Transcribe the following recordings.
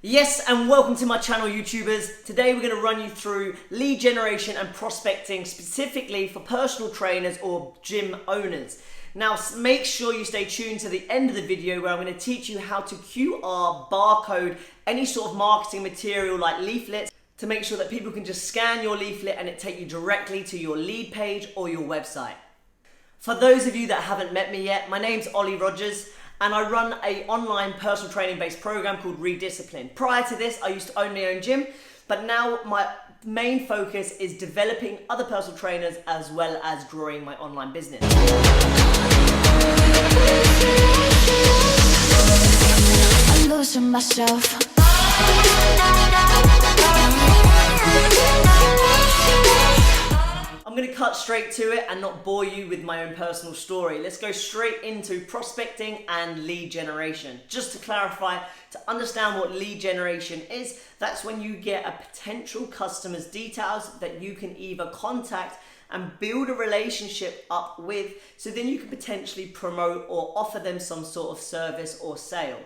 Yes, and welcome to my channel, YouTubers. Today we're going to run you through lead generation and prospecting specifically for personal trainers or gym owners. Now make sure you stay tuned to the end of the video where I'm going to teach you how to QR barcode any sort of marketing material like leaflets to make sure that people can just scan your leaflet and it take you directly to your lead page or your website. For those of you that haven't met me yet, my name's Ollie Rogers, and I run an online personal training based program called Rediscipline. Prior to this, I used to own my own gym, but now my main focus is developing other personal trainers as well as growing my online business. I'm losing myself. I'm going to cut straight to it and not bore you with my own personal story. Let's go straight into prospecting and lead generation. Just to clarify, to understand what lead generation is, that's when you get a potential customer's details that you can either contact and build a relationship up with, so then you can potentially promote or offer them some sort of service or sale.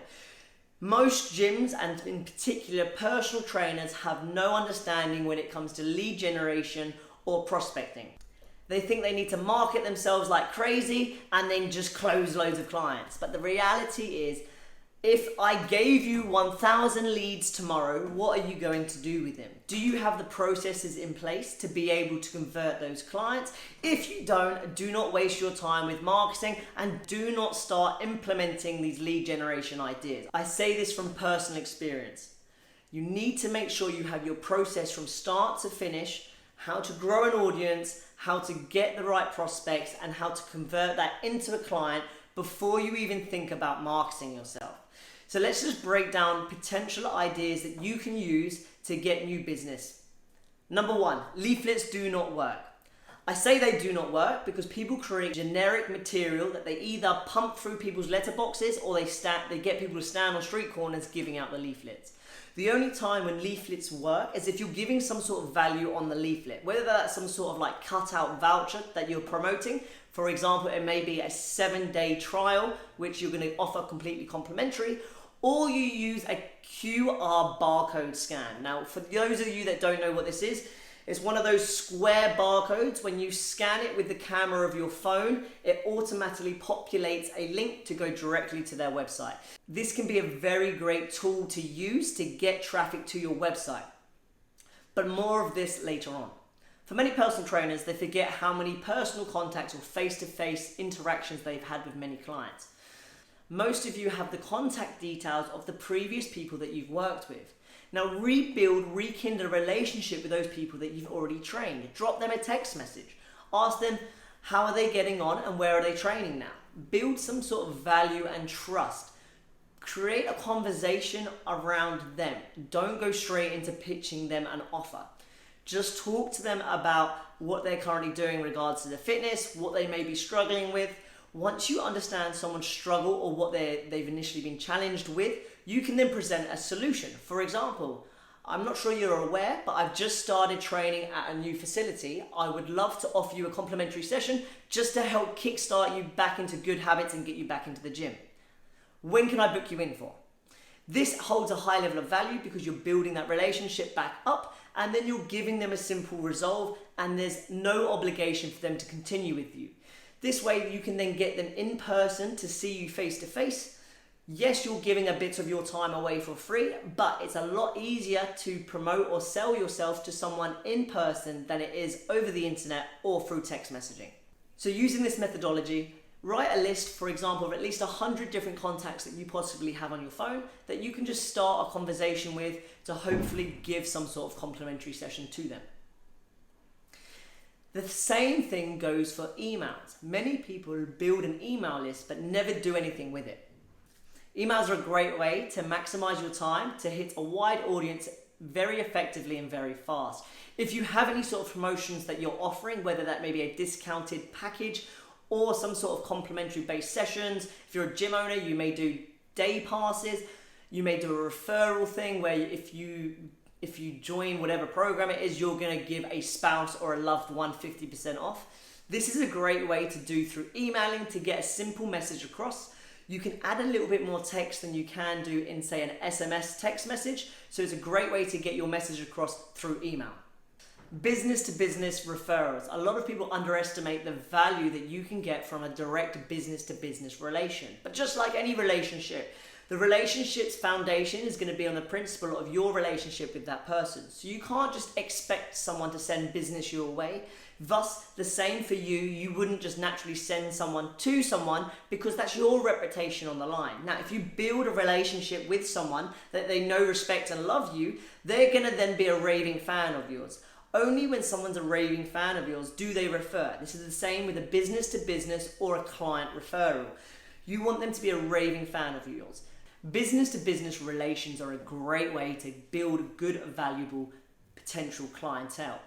Most gyms, and in particular personal trainers, have no understanding when it comes to lead generation or prospecting. They think they need to market themselves like crazy and then just close loads of clients. But the reality is, if I gave you 1,000 leads tomorrow, what are you going to do with them? Do you have the processes in place to be able to convert those clients? If you don't, do not waste your time with marketing and do not start implementing these lead generation ideas. I say this from personal experience. You need to make sure you have your process from start to finish, how to grow an audience, how to get the right prospects, and how to convert that into a client before you even think about marketing yourself. So let's just break down potential ideas that you can use to get new business. Number one, leaflets do not work. I say they do not work because people create generic material that they either pump through people's letterboxes or they get people to stand on street corners giving out the leaflets. The only time when leaflets work is if you're giving some sort of value on the leaflet, whether that's some sort of like cutout voucher that you're promoting. For example, it may be a 7-day trial, which you're going to offer completely complimentary, or you use a QR barcode scan. Now, for those of you that don't know what this is, it's one of those square barcodes. When you scan it with the camera of your phone, it automatically populates a link to go directly to their website. This can be a very great tool to use to get traffic to your website. But more of this later on. For many personal trainers, they forget how many personal contacts or face-to-face interactions they've had with many clients. Most of you have the contact details of the previous people that you've worked with. Now rekindle a relationship with those people that you've already trained. Drop them a text message. Ask them how are they getting on and where are they training now. Build some sort of value and trust. Create a conversation around them. Don't go straight into pitching them an offer. Just talk to them about what they're currently doing in regards to their fitness, what they may be struggling with. Once you understand someone's struggle or what they've initially been challenged with, you can then present a solution. For example, I'm not sure you're aware, but I've just started training at a new facility. I would love to offer you a complimentary session just to help kickstart you back into good habits and get you back into the gym. When can I book you in for? This holds a high level of value because you're building that relationship back up and then you're giving them a simple resolve and there's no obligation for them to continue with you. This way you can then get them in person to see you face to face. Yes, you're giving a bit of your time away for free, but it's a lot easier to promote or sell yourself to someone in person than it is over the internet or through text messaging. So using this methodology, write a list, for example, of at least 100 different contacts that you possibly have on your phone that you can just start a conversation with to hopefully give some sort of complimentary session to them. The same thing goes for emails. Many people build an email list but never do anything with it. Emails are a great way to maximize your time to hit a wide audience very effectively and very fast. If you have any sort of promotions that you're offering, whether that may be a discounted package or some sort of complimentary based sessions, if you're a gym owner, you may do day passes, you may do a referral thing where if you join whatever program it is, you're going to give a spouse or a loved one 50% off. This is a great way to do through emailing to get a simple message across. You can add a little bit more text than you can do in, say, an SMS text message. So it's a great way to get your message across through email. Business to business referrals. A lot of people underestimate the value that you can get from a direct business to business relation. But just like any relationship, the relationship's foundation is going to be on the principle of your relationship with that person. So you can't just expect someone to send business your way. Thus, the same for you. You wouldn't just naturally send someone to someone because that's your reputation on the line. Now, if you build a relationship with someone that they know, respect, and love you, they're going to then be a raving fan of yours. Only when someone's a raving fan of yours do they refer. This is the same with a business to business or a client referral. You want them to be a raving fan of yours. Business to business relations are a great way to build good, valuable potential clientele.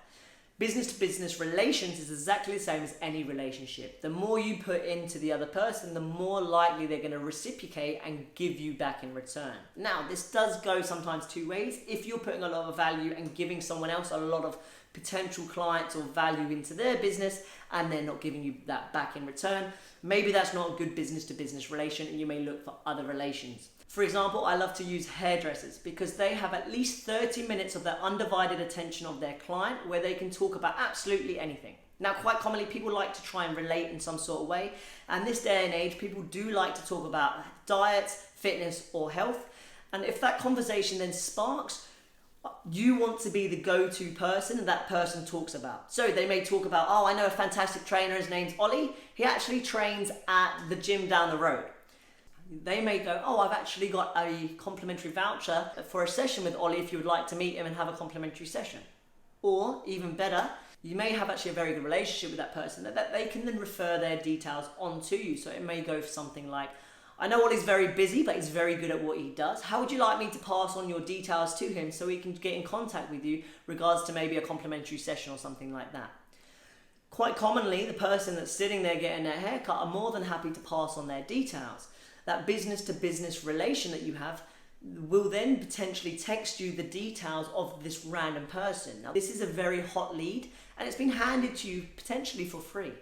Business to business relations is exactly the same as any relationship. The more you put into the other person, the more likely they're going to reciprocate and give you back in return. Now, this does go sometimes two ways. If you're putting a lot of value and giving someone else a lot of potential clients or value into their business and they're not giving you that back in return, maybe that's not a good business to business relation and you may look for other relations. For example, I love to use hairdressers because they have at least 30 minutes of their undivided attention of their client where they can talk about absolutely anything. Now, quite commonly, people like to try and relate in some sort of way. And this day and age, people do like to talk about diets, fitness, or health. And if that conversation then sparks, you want to be the go-to person that person talks about. So they may talk about, oh, I know a fantastic trainer, his name's Ollie. He actually trains at the gym down the road. They may go, oh, I've actually got a complimentary voucher for a session with Ollie if you would like to meet him and have a complimentary session. Or, even better, you may have actually a very good relationship with that person that they can then refer their details onto you. So it may go for something like, I know Ollie's very busy, but he's very good at what he does. How would you like me to pass on your details to him so he can get in contact with you regards to maybe a complimentary session or something like that? Quite commonly, the person that's sitting there getting their haircut are more than happy to pass on their details. That business to business relation that you have will then potentially text you the details of this random person. Now, this is a very hot lead and it's been handed to you potentially for free.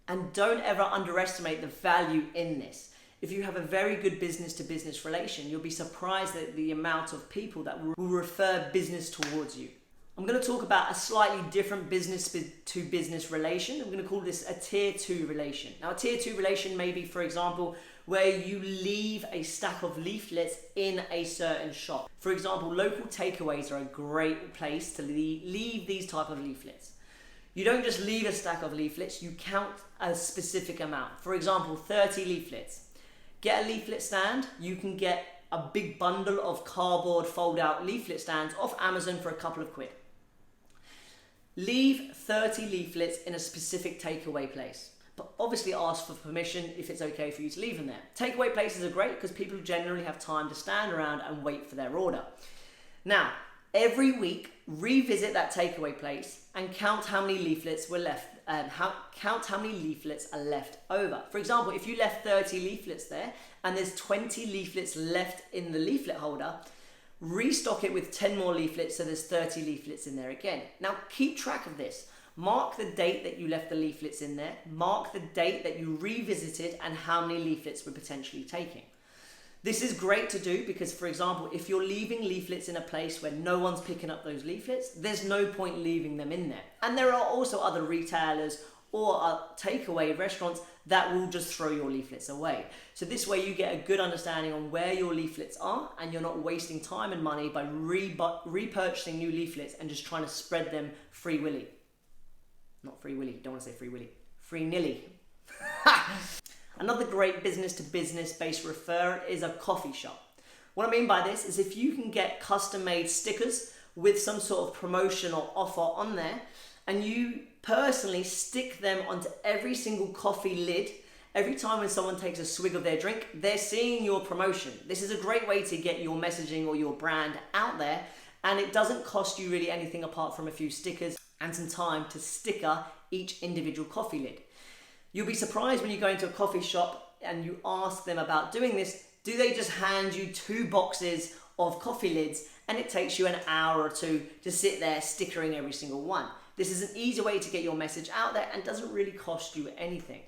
And don't ever underestimate the value in this. If you have a very good business to business relation, you'll be surprised at the amount of people that will refer business towards you. I'm going to talk about a slightly different business to business relation. I'm going to call this a tier 2 relation. Now, a tier 2 relation may be, for example, where you leave a stack of leaflets in a certain shop. For example, local takeaways are a great place to leave these type of leaflets. You don't just leave a stack of leaflets, you count a specific amount. For example, 30 leaflets. Get a leaflet stand. You can get a big bundle of cardboard fold-out leaflet stands off Amazon for a couple of quid. Leave 30 leaflets in a specific takeaway place. But obviously ask for permission if it's okay for you to leave them there. Takeaway places are great because people generally have time to stand around and wait for their order. Now, every week, revisit that takeaway place and count how many leaflets were left. Count how many leaflets are left over. For example, if you left 30 leaflets there and there's 20 leaflets left in the leaflet holder, restock it with 10 more leaflets so there's 30 leaflets in there again. Now, keep track of this. Mark the date that you left the leaflets in there, mark the date that you revisited and how many leaflets were potentially taking. This is great to do because, for example, if you're leaving leaflets in a place where no one's picking up those leaflets, there's no point leaving them in there. And there are also other retailers or takeaway restaurants that will just throw your leaflets away. So this way you get a good understanding on where your leaflets are and you're not wasting time and money by repurchasing new leaflets and just trying to spread them free willy. Not free willy, don't want to say free willy. Free nilly. Another great business to business based referrer is a coffee shop. What I mean by this is if you can get custom made stickers with some sort of promotion or offer on there and you personally stick them onto every single coffee lid, every time when someone takes a swig of their drink, they're seeing your promotion. This is a great way to get your messaging or your brand out there and it doesn't cost you really anything apart from a few stickers and some time to sticker each individual coffee lid. You'll be surprised when you go into a coffee shop and you ask them about doing this, do they just hand you 2 boxes of coffee lids and it takes you an hour or 2 to sit there stickering every single one? This is an easy way to get your message out there and doesn't really cost you anything.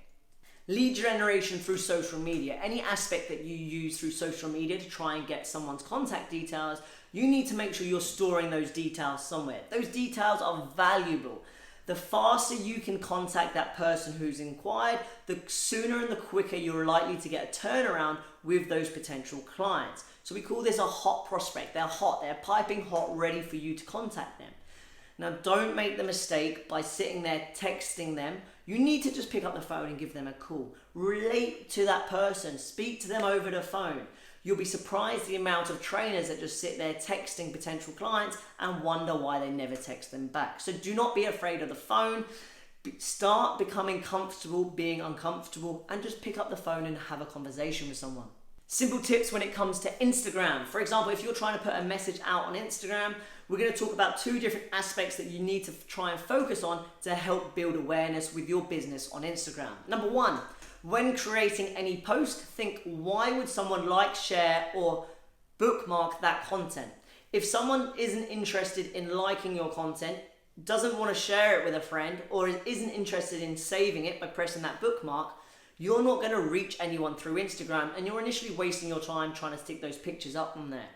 Lead generation through social media, any aspect that you use through social media to try and get someone's contact details, you need to make sure you're storing those details somewhere. Those details are valuable. The faster you can contact that person who's inquired, the sooner and the quicker you're likely to get a turnaround with those potential clients. So we call this a hot prospect. They're hot, they're piping hot, ready for you to contact them. Now, don't make the mistake by sitting there texting them. You need to just pick up the phone and give them a call. Relate to that person, speak to them over the phone. You'll be surprised the amount of trainers that just sit there texting potential clients and wonder why they never text them back. So do not be afraid of the phone. Start becoming comfortable being uncomfortable and just pick up the phone and have a conversation with someone. Simple tips when it comes to Instagram. For example, if you're trying to put a message out on Instagram, we're going to talk about 2 different aspects that you need to try and focus on to help build awareness with your business on Instagram. Number 1, when creating any post, think, why would someone like, share, or bookmark that content? If someone isn't interested in liking your content, doesn't want to share it with a friend, or isn't interested in saving it by pressing that bookmark, you're not going to reach anyone through Instagram, and you're initially wasting your time trying to stick those pictures up on there.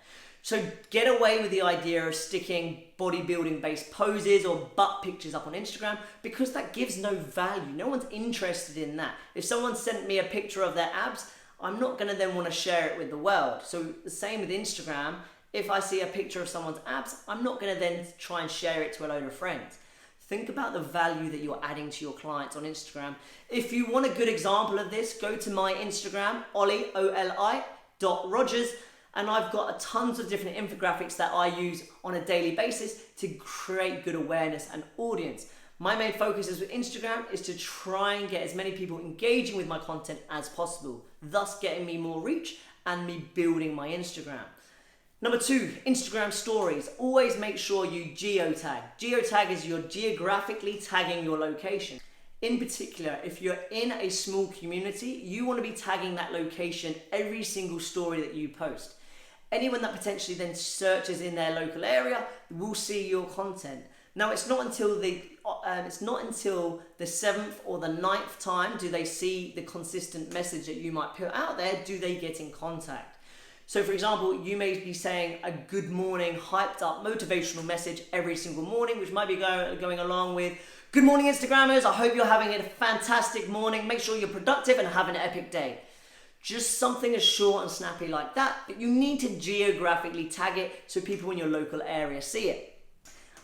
So get away with the idea of sticking bodybuilding based poses or butt pictures up on Instagram, because that gives no value. No one's interested in that. If someone sent me a picture of their abs, I'm not going to then want to share it with the world. So the same with Instagram. If I see a picture of someone's abs, I'm not going to then try and share it to a load of friends. Think about the value that you're adding to your clients on Instagram. If you want a good example of this, go to my Instagram, Oli, O-L-I, .Rogers, and I've got tons of different infographics that I use on a daily basis to create good awareness and audience. My main focus is with Instagram is to try and get as many people engaging with my content as possible, thus getting me more reach and me building my Instagram. Number 2, Instagram stories. Always make sure you geotag. Geotag is you're geographically tagging your location. In particular, if you're in a small community, you want to be tagging that location every single story that you post. Anyone that potentially then searches in their local area will see your content. Now, it's not until the 7th or the 9th time do they see the consistent message that you might put out there, do they get in contact. So for example, you may be saying a good morning, hyped up motivational message every single morning, which might be going along with, good morning Instagrammers, I hope you're having a fantastic morning, make sure you're productive and have an epic day. Just something as short and snappy like that, but you need to geographically tag it so people in your local area see it.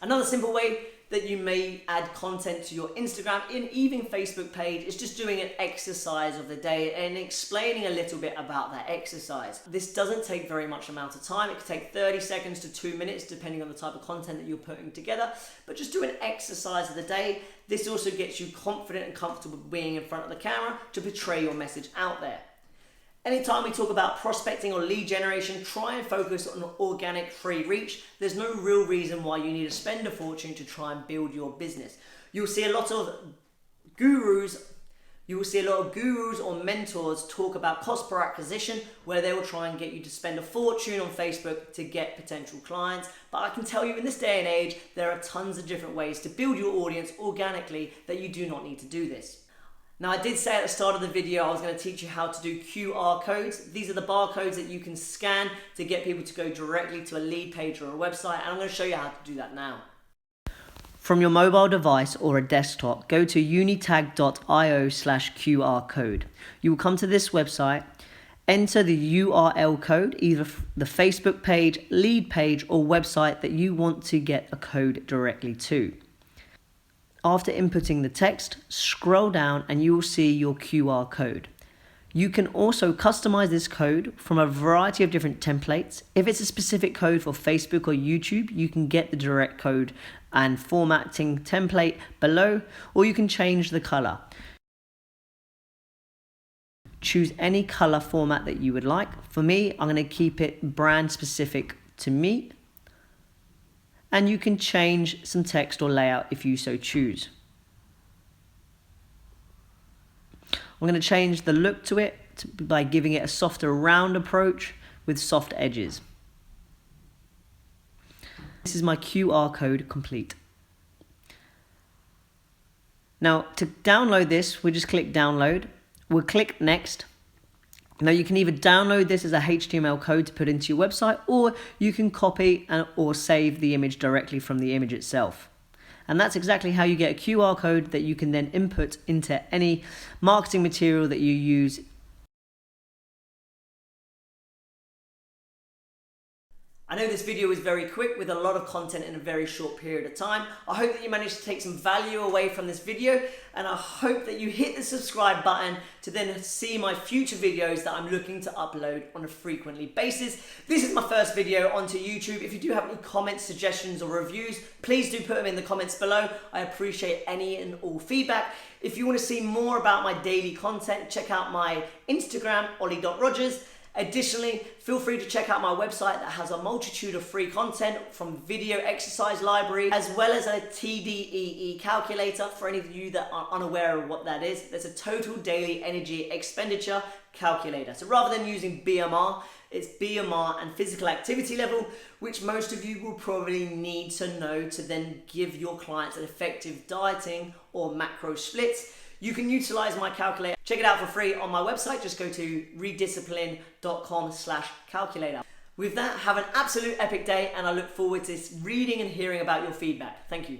Another simple way that you may add content to your Instagram and even Facebook page is just doing an exercise of the day and explaining a little bit about that exercise. This doesn't take very much amount of time. It could take 30 seconds to 2 minutes depending on the type of content that you're putting together, but just do an exercise of the day. This also gets you confident and comfortable being in front of the camera to portray your message out there. Anytime we talk about prospecting or lead generation, try and focus on organic free reach. There's no real reason why you need to spend a fortune to try and build your business. You'll see a lot of gurus or mentors talk about cost per acquisition, where they will try and get you to spend a fortune on Facebook to get potential clients. But I can tell you in this day and age, there are tons of different ways to build your audience organically that you do not need to do this. Now, I did say at the start of the video I was going to teach you how to do QR codes. These are the barcodes that you can scan to get people to go directly to a lead page or a website, and I'm going to show you how to do that now. From your mobile device or a desktop, go to unitag.io/QR code. You will come to this website, enter the URL code, either the Facebook page, lead page, or website that you want to get a code directly to. After inputting the text, scroll down and you will see your QR code. You can also customize this code from a variety of different templates. If it's a specific code for Facebook or YouTube, you can get the direct code and formatting template below, or you can change the color. Choose any color format that you would like. For me, I'm going to keep it brand specific to me. And you can change some text or layout if you so choose. I'm going to change the look to it by giving it a softer round approach with soft edges. This is my QR code complete. Now, to download this, we just click download. We'll click next. Now you can either download this as a HTML code to put into your website, or you can copy or save the image directly from the image itself. And that's exactly how you get a QR code that you can then input into any marketing material that you use. I know this video was very quick with a lot of content in a very short period of time. I hope that you managed to take some value away from this video, and I hope that you hit the subscribe button to then see my future videos that I'm looking to upload on a frequently basis. This is my first video onto YouTube. If you do have any comments, suggestions or reviews, please do put them in the comments below. I appreciate any and all feedback. If you want to see more about my daily content, check out my Instagram, ollie.rogers. Additionally, feel free to check out my website that has a multitude of free content from video exercise library, as well as a TDEE calculator for any of you that are unaware of what that is. There's a total daily energy expenditure calculator. So rather than using BMR, it's BMR and physical activity level, which most of you will probably need to know to then give your clients an effective dieting or macro splits. You can utilize my calculator. Check it out for free on my website. Just go to rediscipline.com/calculator. With that, have an absolute epic day, and I look forward to reading and hearing about your feedback. Thank you.